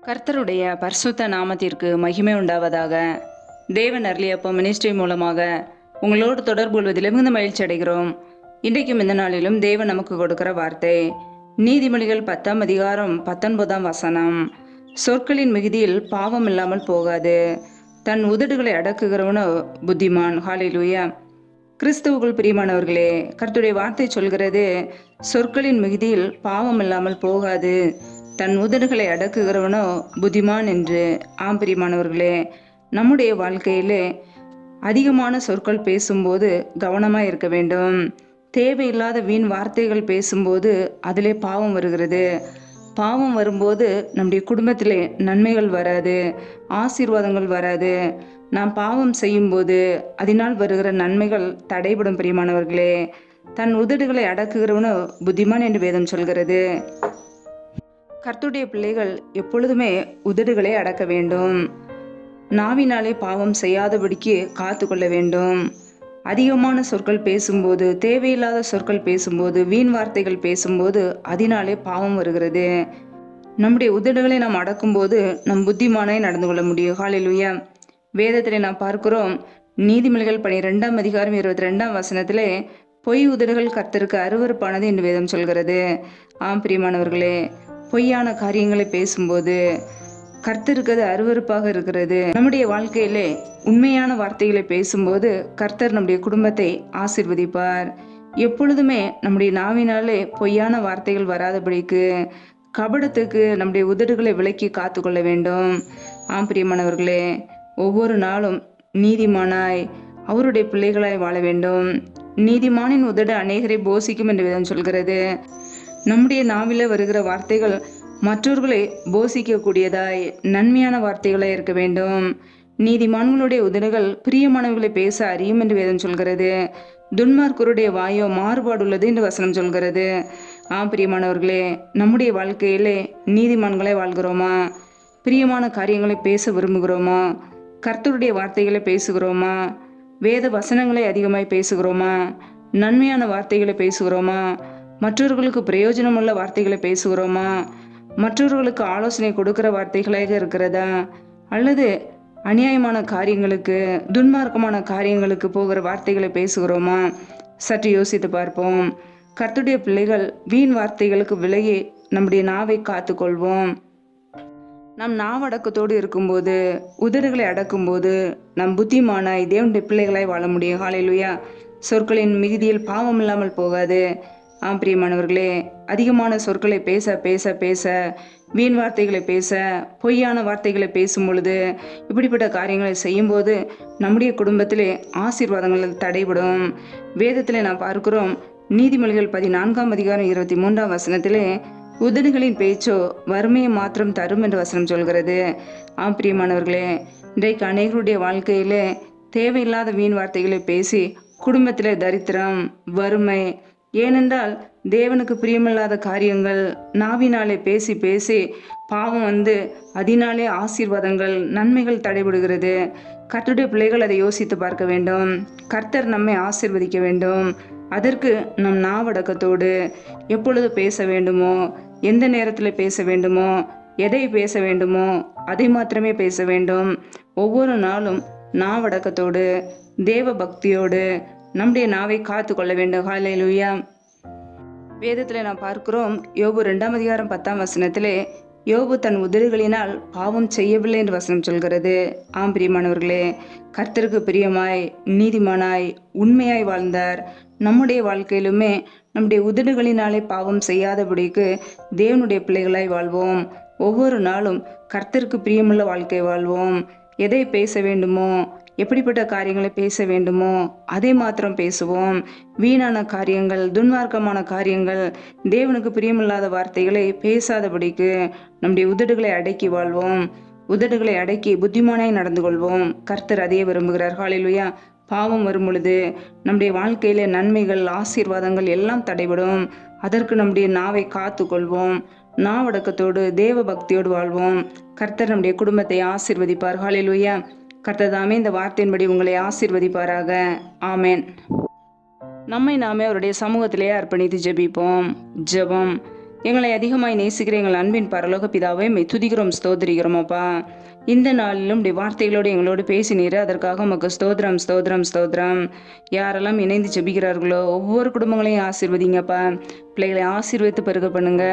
கர்த்தருடைய பரிசுத்த நாமத்திற்கு மகிமை உண்டாவதாக. தேவன் அருளியப்போ மினிஸ்ட்ரி மூலமாக உங்களோடு தொடர்பு கொள்வதில் மிகுந்த மகிழ்ச்சி அடைகிறோம். இன்றைக்கும் இந்த நாளிலும் தேவன் நமக்கு கொடுக்கிற வார்த்தை நீதிமொழிகள் 10ஆம் அதிகாரம் 19ஆம் வசனம். சொற்களின் மிகுதியில் பாவம் இல்லாமல் போகாது, தன் உதடுகளை அடக்குகிறவனோ புத்திமான். ஹல்லேலூயா. கிறிஸ்துவுக்குள் பிரியமானவர்களே, கர்த்தருடைய வார்த்தை சொல்கிறது, சொற்களின் மிகுதியில் பாவம் இல்லாமல் போகாது, தன் உதடுகளை அடக்குகிறவனோ புத்திமான் என்று. ஆம் பிரியமானவர்களே, நம்முடைய வாழ்க்கையிலே அதிகமான சொற்கள் பேசும்போது கவனமாக இருக்க வேண்டும். தேவையில்லாத வீண் வார்த்தைகள் பேசும்போது அதிலே பாவம் வருகிறது. பாவம் வரும்போது நம்முடைய குடும்பத்திலே நன்மைகள் வராது, ஆசீர்வாதங்கள் வராது. நாம் பாவம் செய்யும்போது அதனால் வருகிற நன்மைகள் தடைபடும். பிரியமானவர்களே, தன் உதடுகளை அடக்குகிறவனோ புத்திமான் என்று வேதம் சொல்கிறது. கர்த்தருடைய பிள்ளைகள் எப்பொழுதுமே உதடுகளை அடக்க வேண்டும். நாவினாலே பாவம் செய்யாதபடிக்கு காத்து கொள்ள வேண்டும். அதிகமான சொற்கள் பேசும்போது, தேவையில்லாத சொற்கள் பேசும்போது, வீண் வார்த்தைகள் பேசும்போது அதனாலே பாவம் வருகிறது. நம்முடைய உதடுகளை நாம் அடக்கும்போது நம் புத்திமானாய் நடந்து கொள்ள முடியும். ஹல்லேலூயா. வேதத்திலே நாம் பார்க்கிறோம், நீதிமொழிகள் 12ஆம் அதிகாரம் 22ஆம் வசனத்திலே, பொய் உதடுகள் கர்த்தருக்கு அருவருப்பானது என்று வேதம் சொல்கிறது. ஆம் பிரியமானவர்களே, பொய்யான காரியங்களை பேசும்போது கர்த்தருக்கு அது அருவருப்பாக இருக்கிறது. நம்முடைய வாழ்க்கையிலே உண்மையான வார்த்தைகளை பேசும்போது கர்த்தர் நம்முடைய குடும்பத்தை ஆசீர்வதிப்பார். எப்பொழுதுமே நம்முடைய நாவினாலே பொய்யான வார்த்தைகள் வராதபடிக்கு கபடத்துக்கு நம்முடைய உதடுகளை விலக்கி காத்து கொள்ள வேண்டும். ஆம் பிரியமானவர்களே, ஒவ்வொரு நாளும் நீதிமானாய் அவருடைய பிள்ளைகளாய் வாழ வேண்டும். நீதிமானின் உதடு அநேகரை போசிக்கும் என்று வேதம் சொல்கிறது. நம்முடைய நாவில வருகிற வார்த்தைகள் மற்றவர்களை போசிக்கக்கூடியதாய் நன்மையான வார்த்தைகளாய் இருக்க வேண்டும். நீதிமான்களுடைய உதடுகள் பிரியமானவர்களை பேச அறியும் என்று வேதம் சொல்கிறது. துன்மார்க்கருடைய வாயோ மாறுபாடுள்ளது என்று வசனம் சொல்கிறது. ஆம் பிரியமானவர்களே, நம்முடைய வாழ்க்கையிலே நீதிமான்களை வாழ்கிறோமா? பிரியமான காரியங்களை பேச விரும்புகிறோமா? கர்த்தருடைய வார்த்தைகளை பேசுகிறோமா? வேத வசனங்களை அதிகமாய் பேசுகிறோமா? நன்மையான வார்த்தைகளை பேசுகிறோமா? மற்றவர்களுக்கு பிரயோஜனமுள்ள வார்த்தைகளை பேசுகிறோமா? மற்றவர்களுக்கு ஆலோசனை கொடுக்கிற வார்த்தைகளாக இருக்கிறதா? அல்லது அநியாயமான காரியங்களுக்கு, துன்மார்க்கமான காரியங்களுக்கு போகிற வார்த்தைகளை பேசுகிறோமா? சற்று யோசித்து பார்ப்போம். கர்த்தருடைய பிள்ளைகள் வீண் வார்த்தைகளுக்கு விலகி நம்முடைய நாவை காத்து கொள்வோம். நம் நாவடக்கத்தோடு இருக்கும்போது, உதடுகளை அடக்கும்போது நம் புத்திமானாய் தேவனுடைய பிள்ளைகளாய் வாழ முடியும். ஹல்லேலூயா. சொற்களின் மிகுதியில் பாவம் இல்லாமல் போகாது. ஆம் பிரியமானவர்களே, அதிகமான சொற்களை பேச பேச பேச, வீண் வார்த்தைகளை பேச, பொய்யான வார்த்தைகளை பேசும் பொழுது, இப்படிப்பட்ட காரியங்களை செய்யும்போது நம்முடைய குடும்பத்திலே ஆசீர்வாதங்கள் தடைபடும். வேதத்திலே நாம் பார்க்கிறோம், நீதிமொழிகள் 14ஆம் அதிகாரம் 23ஆம் வசனத்திலே, உதடுகளின் பேச்சோ வறுமையை மாத்திரம் தரும் என்று வசனம் சொல்கிறது. ஆம் பிரியமானவர்களே, இன்றைக்கு அநேகருடைய வாழ்க்கையிலே தேவையில்லாத வீண் வார்த்தைகளை பேசி குடும்பத்திலே தரித்திரம், வறுமை. ஏனென்றால் தேவனுக்கு பிரியமில்லாத காரியங்கள் நாவினாலே பேசி பேசி பாவம் வந்து அதனாலே ஆசீர்வாதங்கள், நன்மைகள் தடைபடுகிறது. கர்த்தருடைய பிள்ளைகள் அதை யோசித்து பார்க்க வேண்டும். கர்த்தர் நம்மை ஆசீர்வதிக்க வேண்டும். அதற்கு நம் நாவடக்கத்தோடு எப்பொழுது பேச வேண்டுமோ, எந்த நேரத்தில் பேச வேண்டுமோ, எதை பேச வேண்டுமோ அதை மாத்திரமே பேச வேண்டும். ஒவ்வொரு நாளும் நாவடக்கத்தோடு தேவ பக்தியோடு நம்முடைய நாவை காத்து கொள்ள வேண்டும். ஹல்லேலூயா. வேதத்தில் நாம் பார்க்கிறோம், யோபு 2ஆம் அதிகாரம் 10ஆம் வசனத்திலே, யோபு தன் உதடுகளினால் பாவம் செய்யவில்லை என்று வசனம் சொல்கிறது. ஆம் பிரியமானவர்களே, கர்த்தருக்கு பிரியமாய், நீதிமானாய், உண்மையாய் வாழ்ந்தார். நம்முடைய வாழ்க்கையிலுமே நம்முடைய உதடுகளினாலே பாவம் செய்யாதபடிக்கு தேவனுடைய பிள்ளைகளாய் வாழ்வோம். ஒவ்வொரு நாளும் கர்த்தருக்கு பிரியமுள்ள வாழ்க்கை வாழ்வோம். எதை பேச வேண்டுமோ, எப்படிப்பட்ட காரியங்களை பேச வேண்டுமோ அதை மாத்திரம் பேசுவோம். வீணான காரியங்கள், துன்மார்க்கமான காரியங்கள், தேவனுக்கு பிரியமில்லாத வார்த்தைகளை பேசாதபடிக்கு நம்முடைய உதடுகளை அடக்கி வாழ்வோம். உதடுகளை அடக்கி புத்திமானாய் நடந்து கொள்வோம். கர்த்தர் அதையே விரும்புகிறார். ஹல்லேலூயா. பாவம் வரும் பொழுது நம்முடைய வாழ்க்கையில நன்மைகள், ஆசீர்வாதங்கள் எல்லாம் தடைபடும். அதற்கு நம்முடைய நாவை காத்து கொள்வோம். நாவடக்கத்தோடு தேவ பக்தியோடு வாழ்வோம். கர்த்தர் நம்முடைய குடும்பத்தை ஆசீர்வதிப்பார். ஹல்லேலூயா. கர்த்தர் தாமே இந்த வார்த்தையின்படி உங்களை ஆசீர்வதிப்பாராக. ஆமேன். நம்மை நாமே அவருடைய சமூகத்திலே அர்ப்பணித்து ஜெபிப்போம். ஜெபம். எங்களை அதிகமாய் நேசிக்கிற எங்கள் அன்பின் பரலோக பிதாவே மெய் துதிக்கிறோம், ஸ்தோத்திரிக்கிறோம் அப்பா. இந்த நாளிலும் இப்படி வார்த்தைகளோடு எங்களோடு பேசினீர், அதற்காக உமக்கு ஸ்தோத்திரம் ஸ்தோத்திரம் ஸ்தோத்திரம். யாரெல்லாம் இணைந்து ஜெபிக்கிறார்களோ ஒவ்வொரு குடும்பங்களையும் ஆசீர்வதிங்கப்பா. பிள்ளைகளை ஆசீர்வதித்து பெருக பண்ணுங்க.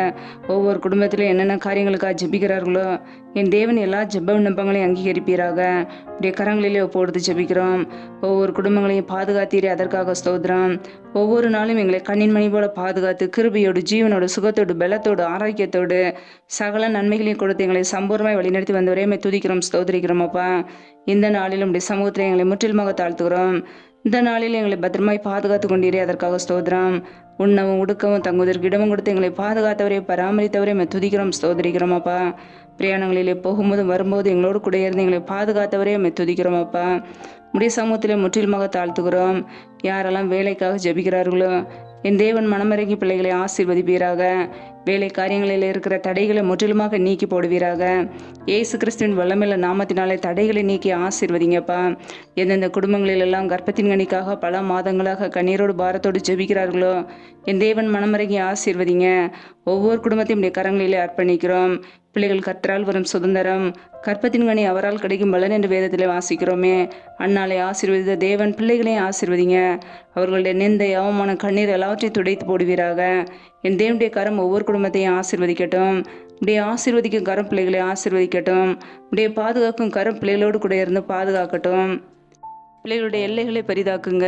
ஒவ்வொரு குடும்பத்திலும் என்னென்ன காரியங்களுக்காக ஜெபிக்கிறார்களோ என் தேவன் எல்லா ஜெப விண்ணப்பங்களையும் அங்கீகரிப்பீராக. இப்படிய கரங்களிலே ஒப்பொழுது ஜெபிக்கிறோம். ஒவ்வொரு குடும்பங்களையும் பாதுகாத்தீரே, அதற்காக ஸ்தோத்திரம். ஒவ்வொரு நாளும் எங்களை கண்ணின் மணி போல பாதுகாத்து கிருபையோடு ஜீவனோடு சுகத்தோடு பலத்தோடு ஆரோக்கியத்தோடு சகல நன்மைகளையும் கொடுத்து எங்களை சம்பூர்ணமாய் வழிநடத்தி வந்தவரே மை துதிக்கிறோம், ஸ்தோத்திரிக்கிறோம் அப்பா. இந்த நாளிலும் இப்படி சமூகத்தில் எங்களை முற்றிலுமாக தாழ்த்துகிறோம். இந்த நாளில் எங்களை பத்திரமாய் பாதுகாத்து கொண்டீரே, அதற்காக ஸ்தோத்திரம். உண்ணவும் உடுக்கவும் தங்குவதற்கு இடமும் கொடுத்து எங்களை பாதுகாத்தவரே பராமரித்தவரே மை துதிக்கிறோம், ஸ்தோத்திரிக்கிறோம் அப்பா. பிரயாணங்களிலே போகும்போதும் வரும்போது எங்களோடு கூட இருந்து எங்களை பாதுகாத்தவரே மை துதிக்கிறோம் அப்பா. முடிய சமூகத்திலே முற்றிலுமாக தாழ்த்துகிறோம். யாரெல்லாம் வேலைக்காக ஜெபிக்கிறார்களோ என் தேவன் மனமிறங்கி பிள்ளைகளை ஆசீர்வதிப்பீராக. வேலை காரியங்களில் இருக்கிற தடைகளை முற்றிலுமாக நீக்கி போடுவீராக. இயேசு கிறிஸ்துவின் வல்லமையுள்ள நாமத்தினாலே தடைகளை நீக்கி ஆசீர்வதிங்கப்பா. எந்தெந்த குடும்பங்களிலெல்லாம் கர்ப்பத்தின் கனிக்காக பல மாதங்களாக கண்ணீரோடு பாரத்தோடு ஜெபிக்கிறார்களோ என் தேவன் மனமிறங்கி ஆசீர்வதிங்க. ஒவ்வொரு குடும்பத்தையும் உடைய கரங்களிலே அர்ப்பணிக்கிறோம். பிள்ளைகள் கர்த்தரால் வரும் சுதந்திரம், கற்பத்தின் கனி அவரால் கிடைக்கும் பலன் என்று வேதத்திலே வாசிக்கிறோமே. அன்னாலை ஆசீர்வதித்த தேவன் பிள்ளைகளையும் ஆசீர்வதிங்க. அவர்களுடைய நிந்தை அவமான கண்ணீர் எல்லாவற்றையும் துடைத்து போடுவீராக. என் தேவனுடைய கரம் ஒவ்வொரு குடும்பத்தையும் ஆசீர்வதிக்கட்டும். உடைய ஆசீர்வதிக்கும் கரம் பிள்ளைகளை ஆசீர்வதிக்கட்டும். உடைய பாதுகாக்கும் கரம் பிள்ளைகளோடு கூட இருந்து பாதுகாக்கட்டும். பிள்ளைகளுடைய எல்லைகளை பெரிதாக்குங்க.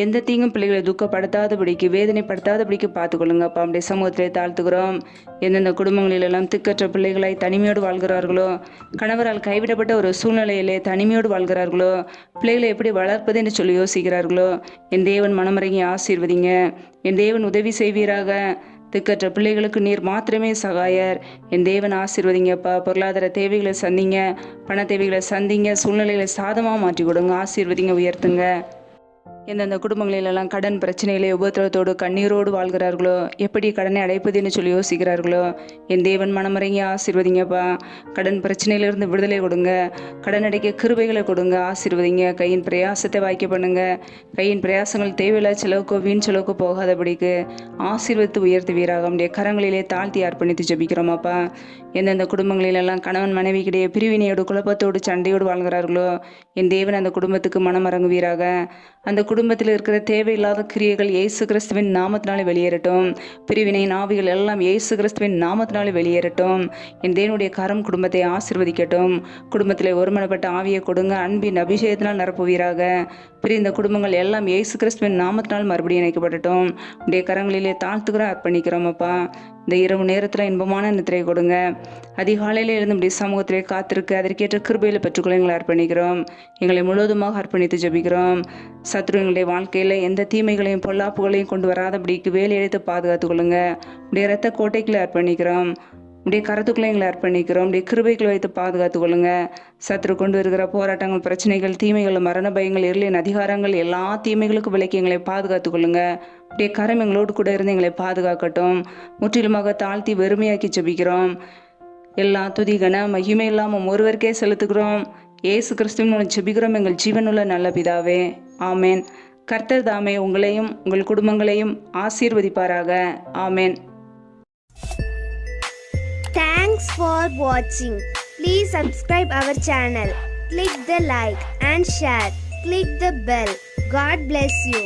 எந்த தீங்கும் பிள்ளைகளை துக்கப்படுத்தாதபடிக்கு வேதனைப்படுத்தாதபடிக்கு பார்த்துக்கொள்ளுங்க அப்பா. அப்படியே சமூகத்திலே தாழ்த்துக்கிறோம். எந்தெந்த குடும்பங்களிலெல்லாம் திக்கற்ற பிள்ளைகளாய் தனிமையோடு வாழ்கிறார்களோ, கணவரால் கைவிடப்பட்ட ஒரு சூழ்நிலையிலே தனிமையோடு வாழ்கிறார்களோ, பிள்ளைகளை எப்படி வளர்ப்பது என்று சொல்லி யோசிக்கிறார்களோ என் தேவன் மனமிறங்கி ஆசீர்வதிங்க. என் தேவன் உதவி செய்வீராக. திக்கற்ற பிள்ளைகளுக்கு நீர் மாத்திரமே சகாயர். என் தேவன் ஆசீர்வதிங்கப்பா. பொருளாதார தேவைகளை சந்திங்க, பண தேவைகளை சந்திங்க, சூழ்நிலைகளை சாதமாக மாற்றி கொடுங்க, ஆசீர்வதிங்க, உயர்த்துங்க. எந்தெந்த குடும்பங்களிலெல்லாம் கடன் பிரச்சனையிலே உபத்திரவத்தோடு கண்ணீரோடு வாழ்கிறார்களோ, எப்படி கடனை அடைப்பதுன்னு சொல்லி யோசிக்கிறார்களோ என் தேவன் மனமிறங்கி ஆசீர்வதிங்கப்பா. கடன் பிரச்சனையிலிருந்து விடுதலை கொடுங்க, கடன் அடைக்க கிருபைகளை கொடுங்க, ஆசீர்வதிங்க. கையின் பிரயாசத்தை வாய்க்க பண்ணுங்க. கையின் பிரயாசங்கள் தேவையில்லா செலவுக்கோ வீண் செலவுக்கோ போகாதபடிக்கு ஆசீர்வதித்து உயர்த்துவீராக. நம்முடைய கரங்களிலே தாழ்த்தி அர்ப்பணித்து ஜெபிக்கிறோமாப்பா. எந்தெந்த குடும்பங்களிலெல்லாம் கணவன் மனைவிக்கிடையே பிரிவினையோடு குழப்பத்தோடு சண்டையோடு வாழ்கிறார்களோ என் தேவன் அந்த குடும்பத்துக்கு மனம் இறங்குவீராக. அந்த குடும்பத்தில் இருக்கிற தேவையில்லாத கிரியைகள் இயேசு கிறிஸ்துவின் நாமத்தினாலே வெளியேறட்டும். பிரிவினை ஆவிகள் எல்லாம் இயேசு கிறிஸ்துவின் நாமத்தினாலே வெளியேறட்டும். என் தேவனுடைய கரம் குடும்பத்தை ஆசீர்வதிக்கட்டும். குடும்பத்தில் ஒருமனப்பட்ட ஆவியை கொடுங்க, அன்பின் அபிஷேகத்தினால் நிரப்புவீராக. பிரிந்த குடும்பங்கள் எல்லாம் இயேசு கிறிஸ்துவின் நாமத்தினால் மறுபடியும் இணைக்கப்படட்டும். உடைய கரங்களிலே தாழ்த்துக்கிறோம், அர்ப்பணிக்கிறோம் அப்பா. இந்த இரவு நேரத்தில் இன்பமான நித்திரை கொடுங்க. அதிகாலையில் இருந்து இப்படி சமூகத்திலே காத்திருக்கு அதற்கேற்ற கிருபையில பெற்றுக்கொள்ள எங்களை அர்ப்பணிக்கிறோம். எங்களை முழுவதுமாக அர்ப்பணித்து ஜெபிக்கிறோம். சத்ரு எங்களுடைய வாழ்க்கையில் எந்த தீமைகளையும் பொல்லாப்புகளையும் கொண்டு வராதபடிக்கு வேலை எடுத்து பாதுகாத்து கொள்ளுங்க. உடைய இரத்த கோட்டைக்குள்ளே அர்ப்பணிக்கிறோம். உடைய கருத்துக்களை எங்களை அர்ப்பணிக்கிறோம். உடைய கிருபைகளை வைத்து பாதுகாத்து கொள்ளுங்க. சத்ரு கொண்டு வருகிற போராட்டங்கள், பிரச்சனைகள், தீமைகள், மரண பயங்கள், இருளின் அதிகாரங்கள் எல்லா தீமைகளுக்கும் விலக்கி எங்களை பாதுகாத்து கொள்ளுங்க. உடைய கரம் எங்களோடு கூட இருந்து எங்களை பாதுகாக்கட்டும். முற்றிலுமாக தாழ்த்தி வெறுமையாக்கி ஜெபிக்கிறோம். எல்லா துதி கன மகிமை இல்லாமல் ஒருவருக்கே செலுத்துகிறோம். இயேசு கிறிஸ்துவின் மூலம் ஜெபிக்கிறோம் எங்கள் ஜீவனுள்ள நல்ல பிதாவே, ஆமேன். கர்த்தர் தாமே உங்களையும் உங்கள் குடும்பங்களையும் ஆசீர்வதிப்பாராக. ஆமேன். Thanks for watching. Please subscribe our channel. Click the like and share. Click the bell. God bless you.